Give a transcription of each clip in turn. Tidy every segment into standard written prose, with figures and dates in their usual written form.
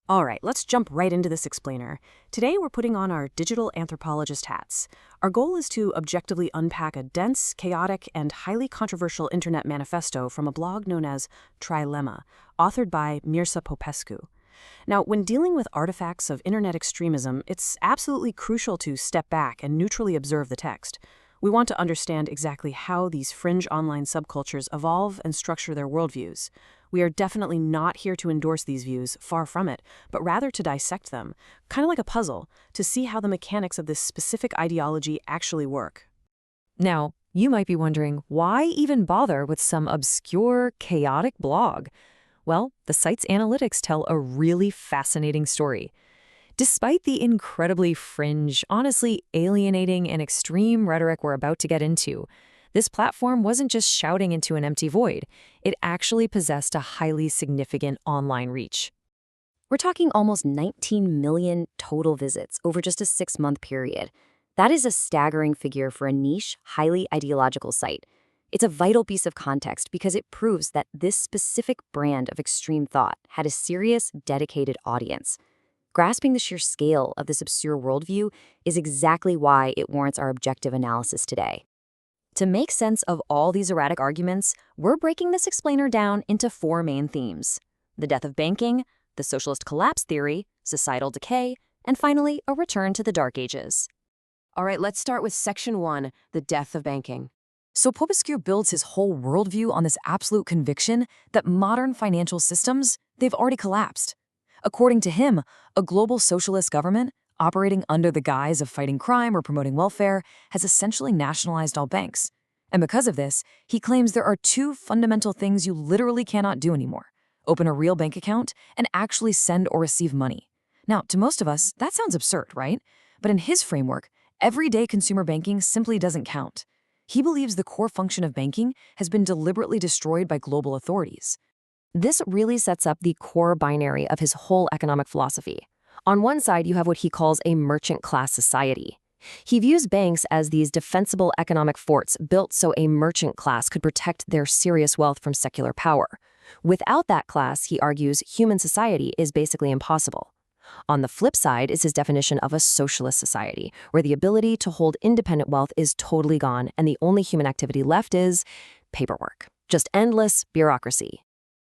All right, let's jump right into this explainer. Today we're putting on our digital anthropologist hats. Our goal is to objectively unpack a dense, chaotic, and highly controversial internet manifesto from a blog known as Trilema, authored by Mircea Popescu. Now, when dealing with artifacts of internet extremism, it's absolutely crucial to step back and neutrally observe the text. We want to understand exactly how these fringe online subcultures evolve and structure their worldviews. We are definitely not here to endorse these views, far from it, but rather to dissect them, kind of like a puzzle, to see how the mechanics of this specific ideology actually work. Now, you might be wondering, why even bother with some obscure, chaotic blog? Well, the site's analytics tell a really fascinating story. Despite the incredibly fringe, honestly alienating and extreme rhetoric we're about to get into, this platform wasn't just shouting into an empty void. It actually possessed a highly significant online reach. We're talking almost 19 million total visits over just a 6-month period. That is a staggering figure for a niche, highly ideological site. It's a vital piece of context because it proves that this specific brand of extreme thought had a serious, dedicated audience. Grasping the sheer scale of this obscure worldview is exactly why it warrants our objective analysis today. To make sense of all these erratic arguments, we're breaking this explainer down into 4 main themes: the death of banking, the socialist collapse theory, societal decay, and finally, a return to the Dark Ages. All right, let's start with Section 1, the death of banking. So Popescu builds his whole worldview on this absolute conviction that modern financial systems, they've already collapsed. According to him, a global socialist government, operating under the guise of fighting crime or promoting welfare, has essentially nationalized all banks. And because of this, he claims there are 2 fundamental things you literally cannot do anymore: open a real bank account and actually send or receive money. Now, to most of us, that sounds absurd, right? But in his framework, everyday consumer banking simply doesn't count. He believes the core function of banking has been deliberately destroyed by global authorities. This really sets up the core binary of his whole economic philosophy. On one side, you have what he calls a merchant class society. He views banks as these defensible economic forts built so a merchant class could protect their serious wealth from secular power. Without that class, he argues, human society is basically impossible. On the flip side is his definition of a socialist society, where the ability to hold independent wealth is totally gone and the only human activity left is paperwork. Just endless bureaucracy.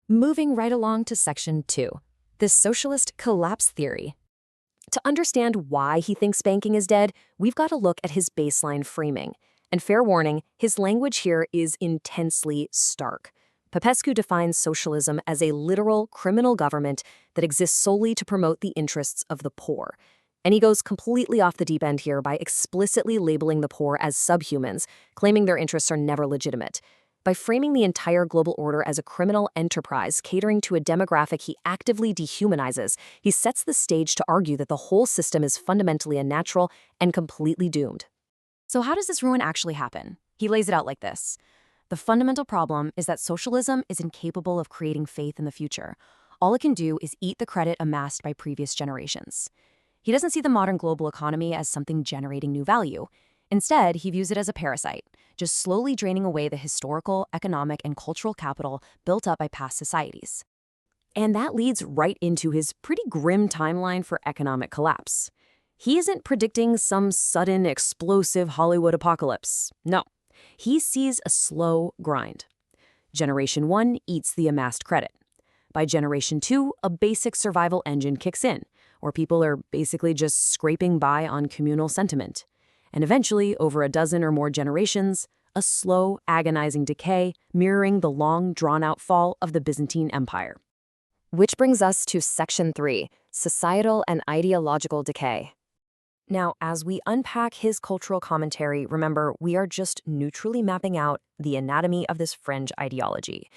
Moving right along to Section 2, the socialist collapse theory. To understand why he thinks banking is dead, we've got to look at his baseline framing. And fair warning, his language here is intensely stark. Popescu defines socialism as a literal criminal government that exists solely to promote the interests of the poor. And he goes completely off the deep end here by explicitly labeling the poor as subhumans, claiming their interests are never legitimate. By framing the entire global order as a criminal enterprise catering to a demographic he actively dehumanizes, he sets the stage to argue that the whole system is fundamentally unnatural and completely doomed. So how does this ruin actually happen? He lays it out like this. The fundamental problem is that socialism is incapable of creating faith in the future. All it can do is eat the credit amassed by previous generations. He doesn't see the modern global economy as something generating new value. Instead, he views it as a parasite, just slowly draining away the historical, economic, and cultural capital built up by past societies. And that leads right into his pretty grim timeline for economic collapse. He isn't predicting some sudden, explosive Hollywood apocalypse. No, he sees a slow grind. Generation 1 eats the amassed credit. By Generation 2, a basic survival engine kicks in, where people are basically just scraping by on communal sentiment. And eventually, over a dozen or more generations, a slow, agonizing decay mirroring the long, drawn-out fall of the Byzantine Empire. Which brings us to Section 3, societal and ideological decay. Now, as we unpack his cultural commentary, remember, we are just neutrally mapping out the anatomy of this fringe ideology.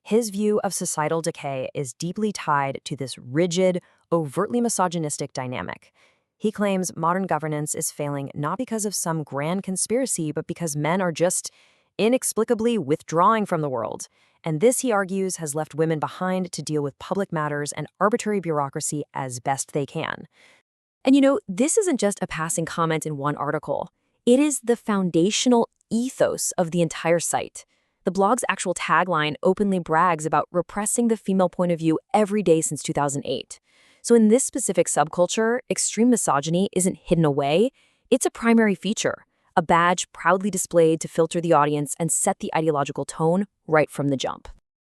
His view of societal decay is deeply tied to this rigid, overtly misogynistic dynamic. He claims modern governance is failing not because of some grand conspiracy, but because men are just inexplicably withdrawing from the world. And this, he argues, has left women behind to deal with public matters and arbitrary bureaucracy as best they can. And this isn't just a passing comment in one article. It is the foundational ethos of the entire site. The blog's actual tagline openly brags about repressing the female point of view every day since 2008. So in this specific subculture, extreme misogyny isn't hidden away, it's a primary feature, a badge proudly displayed to filter the audience and set the ideological tone right from the jump.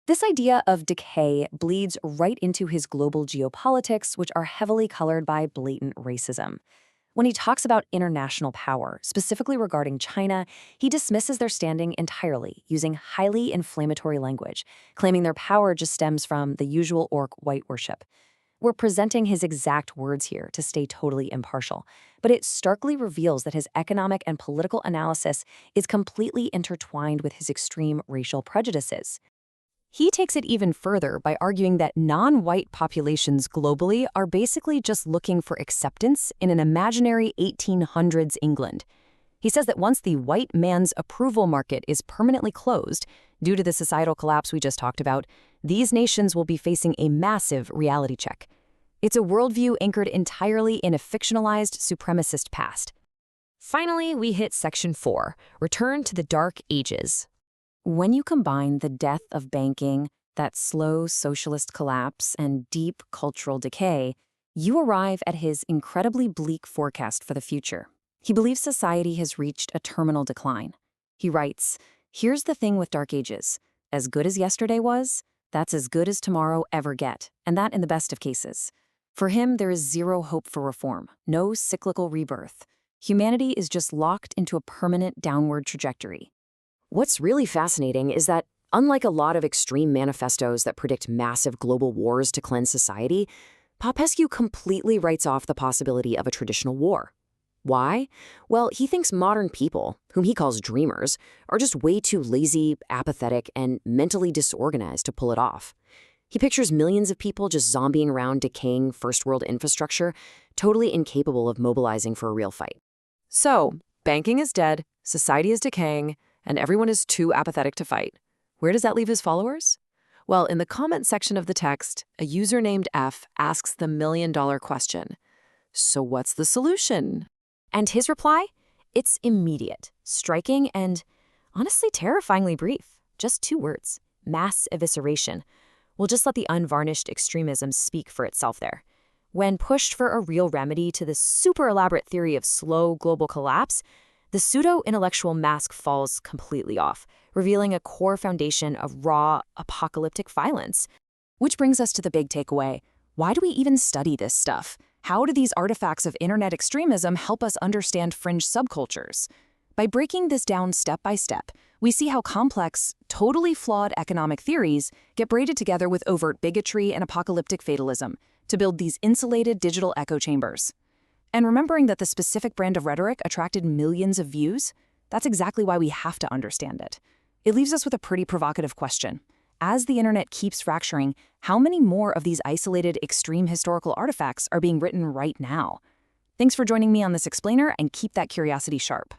This idea of decay bleeds right into his global geopolitics, which are heavily colored by blatant racism. When he talks about international power, specifically regarding China, he dismisses their standing entirely, using highly inflammatory language, claiming their power just stems from the usual orc white worship. We're presenting his exact words here to stay totally impartial, but it starkly reveals that his economic and political analysis is completely intertwined with his extreme racial prejudices. He takes it even further by arguing that non-white populations globally are basically just looking for acceptance in an imaginary 1800s England. He says that once the white man's approval market is permanently closed, due to the societal collapse we just talked about, these nations will be facing a massive reality check. It's a worldview anchored entirely in a fictionalized supremacist past. Finally, we hit Section 4, Return to the Dark Ages. When you combine the death of banking, that slow socialist collapse, and deep cultural decay, you arrive at his incredibly bleak forecast for the future. He believes society has reached a terminal decline. He writes, "Here's the thing with Dark Ages. As good as yesterday was, that's as good as tomorrow ever get, and that in the best of cases. For him, there is zero hope for reform, no cyclical rebirth. Humanity is just locked into a permanent downward trajectory." What's really fascinating is that, unlike a lot of extreme manifestos that predict massive global wars to cleanse society, Popescu completely writes off the possibility of a traditional war. Why? Well, he thinks modern people, whom he calls dreamers, are just way too lazy, apathetic, and mentally disorganized to pull it off. He pictures millions of people just zombieing around decaying first-world infrastructure, totally incapable of mobilizing for a real fight. So, banking is dead, society is decaying, and everyone is too apathetic to fight. Where does that leave his followers? Well, in the comment section of the text, a user named F asks the million-dollar question. So what's the solution? And his reply? It's immediate, striking, and honestly terrifyingly brief. Just 2 words: mass evisceration. We'll just let the unvarnished extremism speak for itself there. When pushed for a real remedy to this super elaborate theory of slow global collapse, the pseudo-intellectual mask falls completely off, revealing a core foundation of raw, apocalyptic violence. Which brings us to the big takeaway. Why do we even study this stuff? How do these artifacts of internet extremism help us understand fringe subcultures? By breaking this down step by step, we see how complex, totally flawed economic theories get braided together with overt bigotry and apocalyptic fatalism to build these insulated digital echo chambers. And remembering that the specific brand of rhetoric attracted millions of views, that's exactly why we have to understand it. It leaves us with a pretty provocative question. As the internet keeps fracturing, how many more of these isolated extreme historical artifacts are being written right now? Thanks for joining me on this explainer, and keep that curiosity sharp.